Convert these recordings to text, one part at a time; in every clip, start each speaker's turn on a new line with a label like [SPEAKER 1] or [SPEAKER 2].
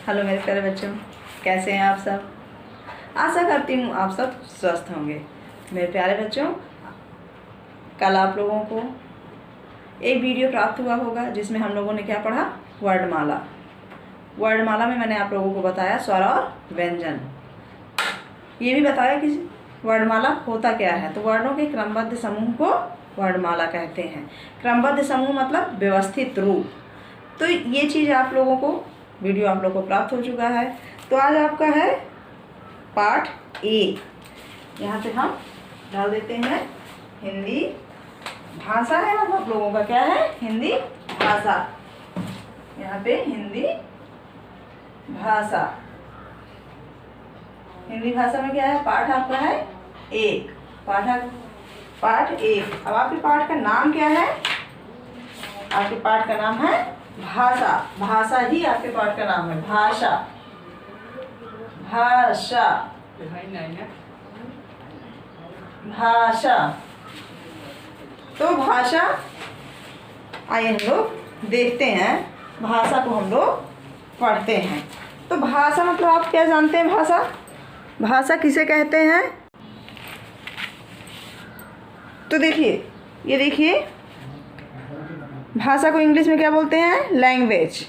[SPEAKER 1] Hello मेरे प्यारे बच्चों, कैसे हैं आप सब। आशा करती हूँ आप सब स्वस्थ होंगे। मेरे प्यारे बच्चों, कल आप लोगों को एक वीडियो प्राप्त हुआ होगा जिसमें हम लोगों ने क्या पढ़ा, वर्णमाला। वर्णमाला में मैंने आप लोगों को बताया स्वर और व्यंजन। ये भी बताया कि वर्णमाला होता क्या है। तो वर्णों के क्रमबद्ध समूह को वर्णमाला कहते हैं। क्रमबद्ध समूह मतलब व्यवस्थित रूप। तो ये चीज़ आप लोगों को, वीडियो आप लोगों को प्राप्त हो चुका है। तो आज आपका है पाठ 1। यहाँ पे हम डाल देते हैं हिंदी भाषा है। अब आप लोगों का क्या है, हिंदी भाषा। यहाँ पे हिंदी भाषा। हिंदी भाषा में क्या है, पाठ आपका है 1। पाठ 1। अब आपके पाठ का नाम क्या है, आपके पाठ का नाम है भाषा। भाषा ही आपके पाठ का नाम है, भाषा। भाषा भाषा। तो भाषा, आइए हम लोग देखते हैं। भाषा को हम लोग पढ़ते हैं। तो भाषा मतलब आप क्या जानते हैं, भाषा भाषा किसे कहते हैं। तो देखिए, ये देखिए, भाषा को इंग्लिश में क्या बोलते हैं, लैंग्वेज।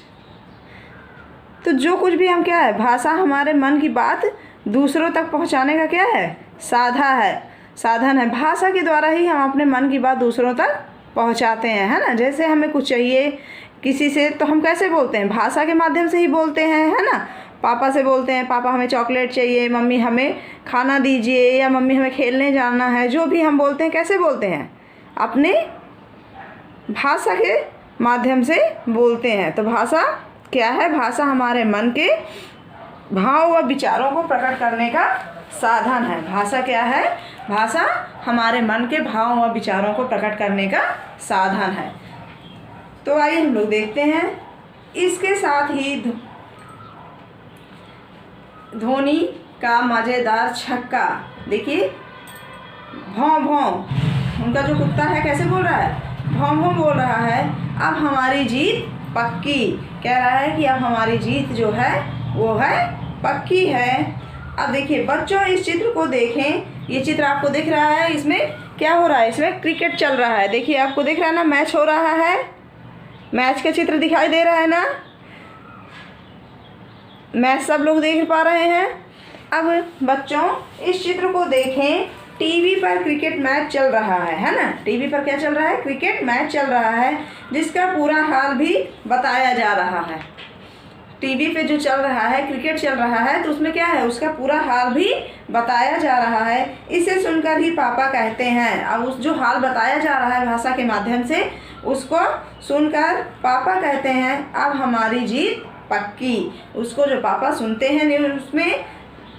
[SPEAKER 1] तो जो कुछ भी हम क्या है, भाषा हमारे मन की बात दूसरों तक पहुंचाने का क्या है, साधन है। भाषा के द्वारा ही हम अपने मन की बात दूसरों तक पहुंचाते हैं, है ना। जैसे हमें कुछ चाहिए किसी से, तो हम कैसे बोलते हैं, भाषा के माध्यम से ही बोलते हैं, है ना। पापा से बोलते हैं, पापा हमें चॉकलेट चाहिए, मम्मी हमें खाना दीजिए, या मम्मी हमें खेलने जाना है। जो भी हम बोलते हैं कैसे बोलते हैं, अपने भाषा के माध्यम से बोलते हैं। तो भाषा क्या है, भाषा हमारे मन के भाव व विचारों को प्रकट करने का साधन है। भाषा क्या है, भाषा हमारे मन के भाव व विचारों को प्रकट करने का साधन है। तो आइए हम लोग देखते हैं। इसके साथ ही ध्वनि का मज़ेदार छक्का। देखिए, भौं भौं, उनका जो कुत्ता है कैसे बोल रहा है, भौं भौं बोल रहा है। अब हमारी जीत पक्की, कह रहा है कि अब हमारी जीत जो है वो है पक्की है। अब देखिए बच्चों, इस चित्र को देखें। ये चित्र आपको दिख रहा है, इसमें क्या हो रहा है, इसमें क्रिकेट चल रहा है। देखिए आपको दिख रहा है ना, मैच हो रहा है, मैच का चित्र दिखाई दे रहा है ना। मैच सब लोग देख पा रहे हैं। अब बच्चों, इस चित्र को देखें। टीवी पर क्रिकेट मैच चल रहा है ना। टीवी पर क्या चल रहा है, क्रिकेट मैच चल रहा है, जिसका पूरा हाल भी बताया जा रहा है। टीवी पे जो चल रहा है, क्रिकेट चल रहा है, तो उसमें क्या है, उसका पूरा हाल भी बताया जा रहा है। इसे सुनकर ही पापा कहते हैं। अब उस जो हाल बताया जा रहा है भाषा के माध्यम से, उसको सुनकर पापा कहते हैं अब हमारी जीत पक्की। उसको जो पापा सुनते हैं, उसमें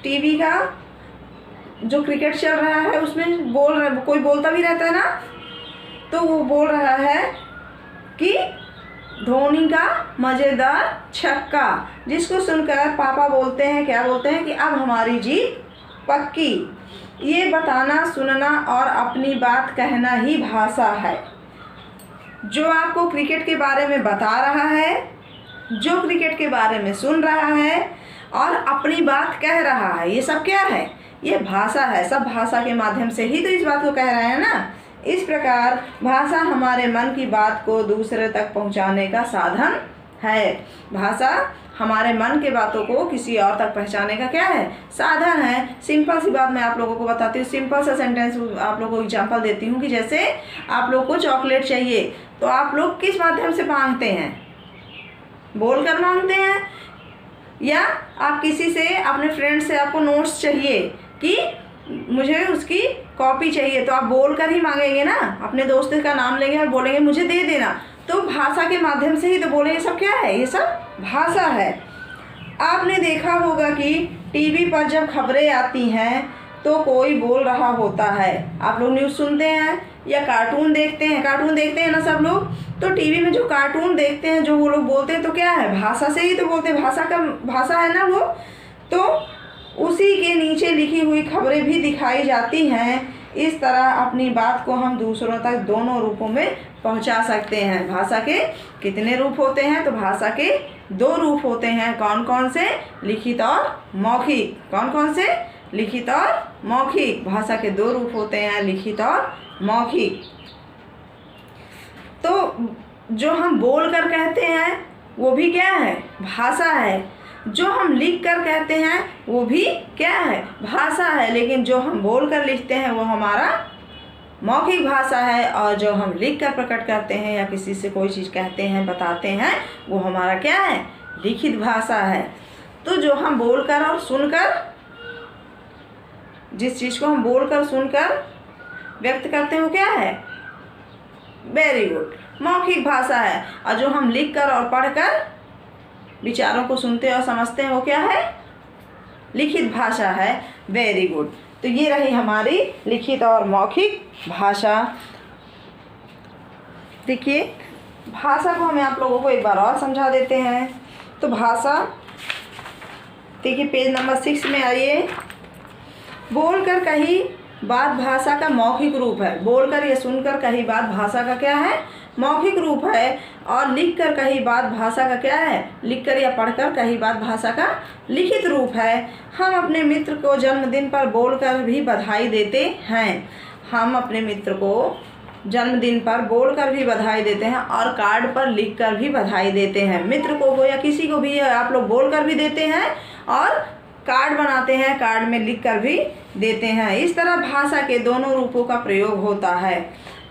[SPEAKER 1] टीवी का जो क्रिकेट चल रहा है उसमें कोई बोलता भी रहता है ना, तो वो बोल रहा है कि धोनी का मज़ेदार छक्का, जिसको सुनकर पापा बोलते हैं, क्या बोलते हैं कि अब हमारी जीत पक्की। ये बताना, सुनना और अपनी बात कहना ही भाषा है। जो आपको क्रिकेट के बारे में बता रहा है, जो क्रिकेट के बारे में सुन रहा है और अपनी बात कह रहा है, ये सब क्या है, ये भाषा है। सब भाषा के माध्यम से ही तो इस बात को कह रहे हैं ना। इस प्रकार भाषा हमारे मन की बात को दूसरे तक पहुंचाने का साधन है। भाषा हमारे मन के बातों को किसी और तक पहुंचाने का क्या है, साधन है। सिंपल सी बात मैं आप लोगों को बताती हूँ। सिंपल सा सेंटेंस आप लोगों को एग्जांपल देती हूँ कि जैसे आप लोग को चॉकलेट चाहिए, तो आप लोग किस माध्यम से मांगते हैं, बोल कर मांगते हैं, या आप किसी से, अपने फ्रेंड से आपको नोट्स चाहिए कि मुझे उसकी कॉपी चाहिए, तो आप बोल कर ही मांगेंगे ना। अपने दोस्त का नाम लेंगे और बोलेंगे मुझे दे देना। तो भाषा के माध्यम से ही तो बोलेंगे। सब क्या है, ये सब भाषा है। आपने देखा होगा कि टीवी पर जब खबरें आती हैं तो कोई बोल रहा होता है। आप लोग न्यूज़ सुनते हैं या कार्टून देखते हैं ना सब लोग। तो टीवी में जो कार्टून देखते हैं, जो वो लोग बोलते हैं, तो क्या है, भाषा से ही तो बोलते हैं। भाषा है ना वो। तो उसी के नीचे लिखी हुई खबरें भी दिखाई जाती हैं। इस तरह अपनी बात को हम दूसरों तक दोनों रूपों में पहुंचा सकते हैं। भाषा के कितने रूप होते हैं? तो भाषा के 2 रूप होते हैं। कौन कौन से? लिखित और मौखिक। कौन कौन से? लिखित और मौखिक। भाषा के 2 रूप होते हैं, लिखित और मौखिक। तो जो हम बोल कर कहते हैं वो भी क्या है? भाषा है। जो हम लिख कर कहते हैं वो भी क्या है? भाषा है। लेकिन जो हम बोल कर लिखते हैं वो हमारा मौखिक भाषा है, और जो हम लिख कर प्रकट करते हैं या किसी से कोई चीज़ कहते हैं, बताते हैं, वो हमारा क्या है? लिखित भाषा है। तो जो हम बोलकर और सुनकर, जिस चीज़ को हम बोलकर सुनकर व्यक्त करते हैं वो क्या है? वेरी गुड, मौखिक भाषा है। और जो हम लिखकर और पढ़कर विचारों को सुनते और समझते हैं वो क्या है? लिखित भाषा है। Very good. तो ये रही हमारी लिखित और मौखिक भाषा। देखिए, भाषा को हमें आप लोगों को एक बार और समझा देते हैं। तो भाषा, देखिए पेज नंबर 6 में आइए। बोलकर कही बात भाषा का मौखिक रूप है। बोलकर या सुनकर कही बात भाषा का क्या है? मौखिक रूप है। और लिखकर कही बात भाषा का क्या है? लिखकर या पढ़कर कही बात भाषा का लिखित रूप है। हम अपने मित्र को जन्मदिन पर बोलकर भी बधाई देते हैं। हम अपने मित्र को जन्मदिन पर बोलकर भी बधाई देते हैं और कार्ड पर लिखकर भी बधाई देते हैं। मित्र को या किसी को भी आप लोग बोलकर भी देते हैं और कार्ड बनाते हैं, कार्ड में लिखकर भी देते हैं। इस तरह भाषा के दोनों रूपों का प्रयोग होता है।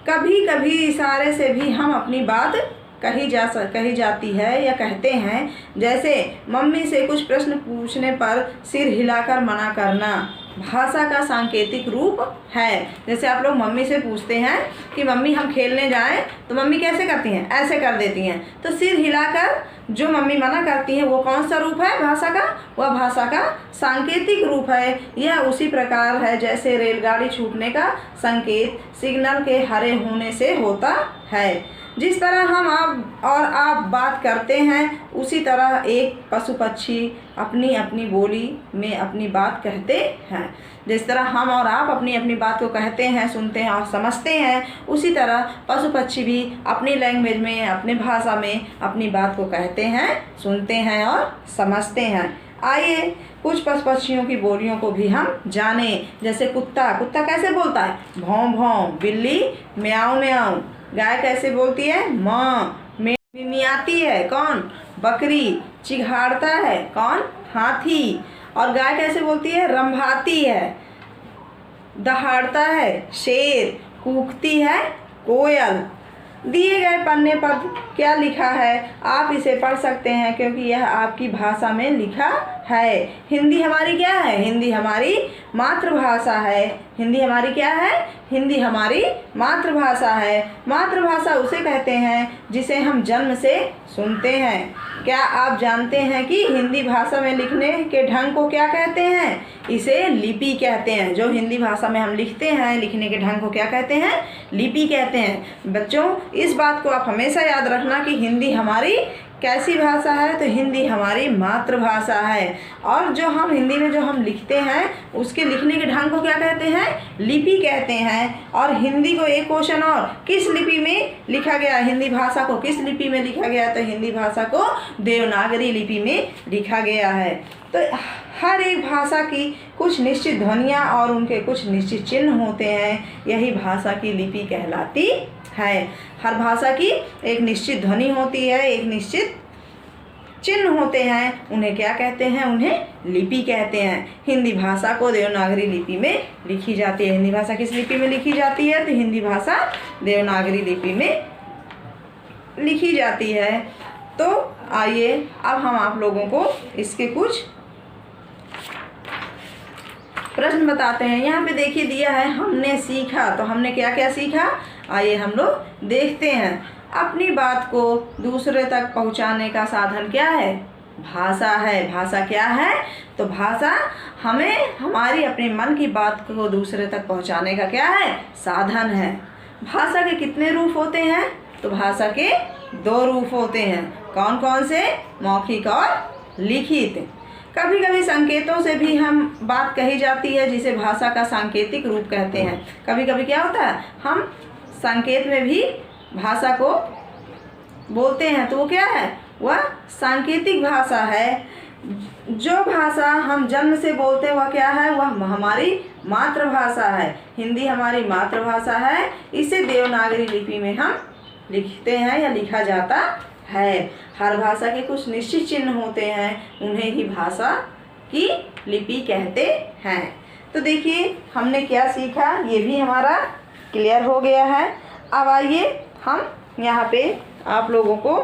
[SPEAKER 1] कभी कभी इशारे से भी हम अपनी बात कही जाती है या कहते हैं। जैसे मम्मी से कुछ प्रश्न पूछने पर सिर हिलाकर मना करना भाषा का सांकेतिक रूप है। जैसे आप लोग मम्मी से पूछते हैं कि मम्मी हम खेलने जाएं, तो मम्मी कैसे करती हैं? ऐसे कर देती हैं। तो सिर हिलाकर जो मम्मी मना करती हैं वो कौन सा रूप है भाषा का? वह भाषा का सांकेतिक रूप है। यह उसी प्रकार है जैसे रेलगाड़ी छूटने का संकेत सिग्नल के हरे होने से होता है। जिस तरह हम आप बात करते हैं, उसी तरह एक पशु पक्षी अपनी अपनी बोली में अपनी बात कहते हैं। जिस तरह हम और आप अपनी अपनी बात को कहते हैं, सुनते हैं और समझते हैं, उसी तरह पशु पक्षी भी अपनी लैंग्वेज में, अपनी भाषा में अपनी बात को कहते हैं, सुनते हैं और समझते हैं। आइए कुछ पशु पक्षियों की बोलियों को भी हम जानें। जैसे कुत्ता कैसे बोलता है? भौं भौं। बिल्ली म्याऊं म्याऊं। गाय कैसे बोलती है? माँ। मियाती है कौन? बकरी। चिघाड़ता है कौन? हाथी। और गाय कैसे बोलती है? रंभाती है। दहाड़ता है शेर। कूकती है कोयल। दिए गए पन्ने पर क्या लिखा है? आप इसे पढ़ सकते हैं क्योंकि यह आपकी भाषा में लिखा है। हिंदी हमारी क्या है? हिंदी हमारी मातृभाषा है। हिंदी हमारी क्या है? हिंदी हमारी मातृभाषा है। मातृभाषा उसे कहते हैं जिसे हम जन्म से सुनते हैं। क्या आप जानते हैं कि हिंदी भाषा में लिखने के ढंग को क्या कहते हैं? इसे लिपि कहते हैं। जो हिंदी भाषा में हम लिखते हैं, लिखने के ढंग को क्या कहते हैं? लिपि कहते हैं। बच्चों, इस बात को आप हमेशा याद रखना कि हिंदी हमारी कैसी भाषा है? तो हिंदी हमारी मातृभाषा है। और जो हम हिंदी में जो हम लिखते हैं उसके लिखने के ढंग को क्या कहते हैं? लिपि कहते हैं। और हिंदी को एक क्वेश्चन और, किस लिपि में लिखा गया? हिंदी भाषा को किस लिपि में लिखा गया? तो हिंदी भाषा को देवनागरी लिपि में लिखा गया है। तो हर एक भाषा की कुछ निश्चित ध्वनियाँ और उनके कुछ निश्चित चिन्ह होते हैं। यही भाषा की लिपि कहलाती है। हर भाषा की एक निश्चित ध्वनि होती है, एक निश्चित चिन्ह होते हैं। उन्हें क्या कहते हैं? उन्हें लिपि कहते हैं। हिंदी भाषा को देवनागरी लिपि में लिखी जाती है। हिंदी भाषा किस लिपि में लिखी जाती है? तो हिंदी भाषा देवनागरी लिपि में लिखी जाती है। तो आइए अब हम आप लोगों को इसके कुछ प्रश्न बताते हैं। यहाँ पे देखिए दिया है हमने सीखा। तो हमने क्या क्या सीखा? आइए हम लोग देखते हैं। अपनी बात को दूसरे तक पहुँचाने का साधन क्या है? भाषा है। भाषा क्या है? तो भाषा हमें हमारी अपने मन की बात को दूसरे तक पहुँचाने का क्या है? साधन है। भाषा के कितने रूप होते हैं? तो भाषा के 2 रूप होते हैं। कौन कौन से? मौखिक और लिखित। कभी कभी संकेतों से भी हम बात कही जाती है, जिसे भाषा का सांकेतिक रूप कहते हैं। कभी कभी क्या होता है, हम संकेत में भी भाषा को बोलते हैं, तो वो क्या है, वह सांकेतिक भाषा है। जो भाषा हम जन्म से बोलते हैं वह क्या है, वह हमारी मातृभाषा है। हिंदी हमारी मातृभाषा है। इसे देवनागरी लिपि में हम लिखते हैं या लिखा जाता है। हर भाषा के कुछ निश्चित चिन्ह होते हैं, उन्हें ही भाषा की लिपि कहते हैं। तो देखिए हमने क्या सीखा, ये भी हमारा क्लियर हो गया है। अब आइए हम यहाँ पे आप लोगों को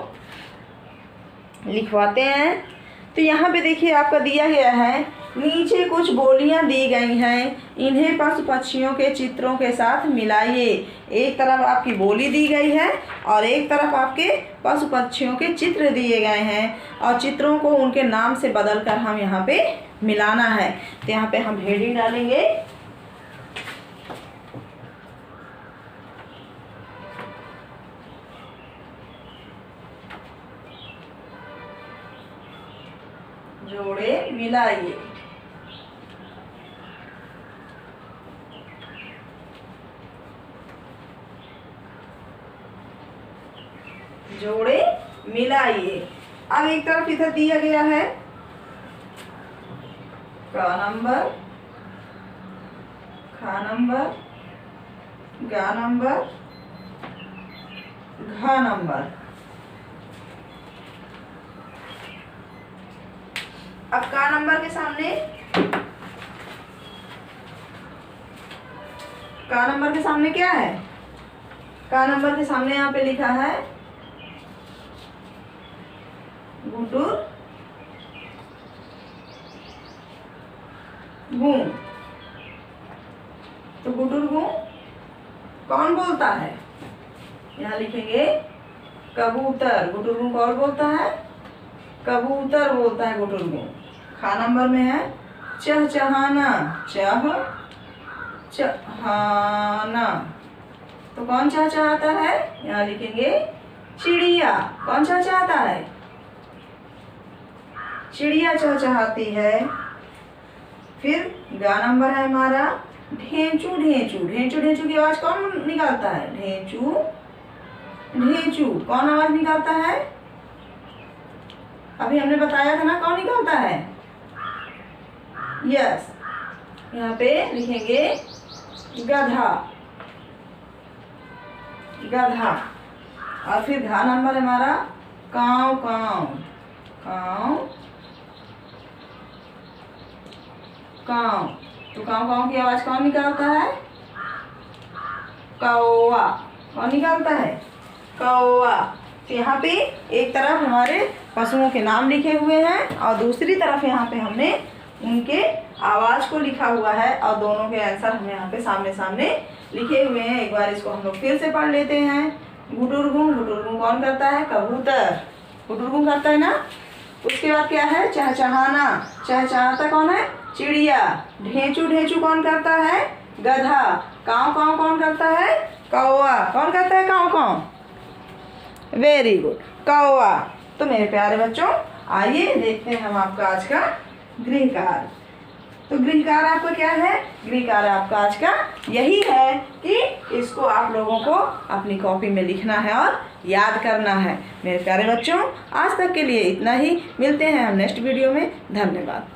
[SPEAKER 1] लिखवाते हैं। तो यहाँ पे देखिए आपका दिया गया है, नीचे कुछ बोलियाँ दी गई हैं, इन्हें पशु पक्षियों के चित्रों के साथ मिलाइए। एक तरफ आपकी बोली दी गई है और एक तरफ आपके पशु पक्षियों के चित्र दिए गए हैं, और चित्रों को उनके नाम से बदलकर हम यहाँ पे मिलाना है। तो यहाँ पे हम हेडिंग डालेंगे, जोड़े मिलाइए। जोड़े मिलाइए। अब एक तरफ इधर दिया गया है क नंबर, ख नंबर, ग नंबर, घ नंबर। अब का नंबर के सामने, का नंबर के सामने क्या है, का नंबर के सामने यहाँ पे लिखा है गुटुर गु। तो गुटुर गु कौन बोलता है, यहाँ लिखेंगे कबूतर। गुटुर गु कौन बोलता है, कबूतर बोलता है गुटुर गु। खा नंबर में है चहचहाना, चहचहाना। तो कौन चहचहाता है, यहाँ लिखेंगे चिड़िया। कौन चहचहाता है, चिड़िया चहचहाती है। फिर गा नंबर है हमारा ढेंचू ढेंचू। ढेंचू ढेंचू की आवाज कौन निकालता है, ढेंचू ढेंचू कौन आवाज निकालता है, अभी हमने बताया था ना कौन निकालता है, यस। यहाँ पे लिखेंगे गधा, गधा। और फिर घा नंबर हमारा काव काव, काव काव। तो काव काव की आवाज कौन निकालता है, कौवा। कौन निकालता है, कौवा। तो यहाँ पे एक तरफ हमारे पशुओं के नाम लिखे हुए हैं और दूसरी तरफ यहाँ पे हमने उनके आवाज को लिखा हुआ है, और दोनों के आंसर हमें यहाँ पे सामने सामने लिखे हुए हैं। एक बार इसको हम लोग फिर से पढ़ लेते हैं। गुटुरगु, गुटुरगु कौन करता है, कबूतर। गुटुरगु करता है ना। उसके बाद क्या है, चहचहाना। चहचहाता कौन है, चिड़िया। ढेंचू ढेंचू कौन करता है, गधा। काव काव कौन करता है, कौवा। कौन करता है, काव काव। वेरी गुड, कौवा। तो मेरे प्यारे बच्चों आइए देखते हैं हम आपका आज का गृह कार्य। तो गृह कार्य आपका क्या है, गृह कार्य आपका आज का यही है कि इसको आप लोगों को अपनी कॉपी में लिखना है और याद करना है। मेरे प्यारे बच्चों आज तक के लिए इतना ही, मिलते हैं हम नेक्स्ट वीडियो में। धन्यवाद।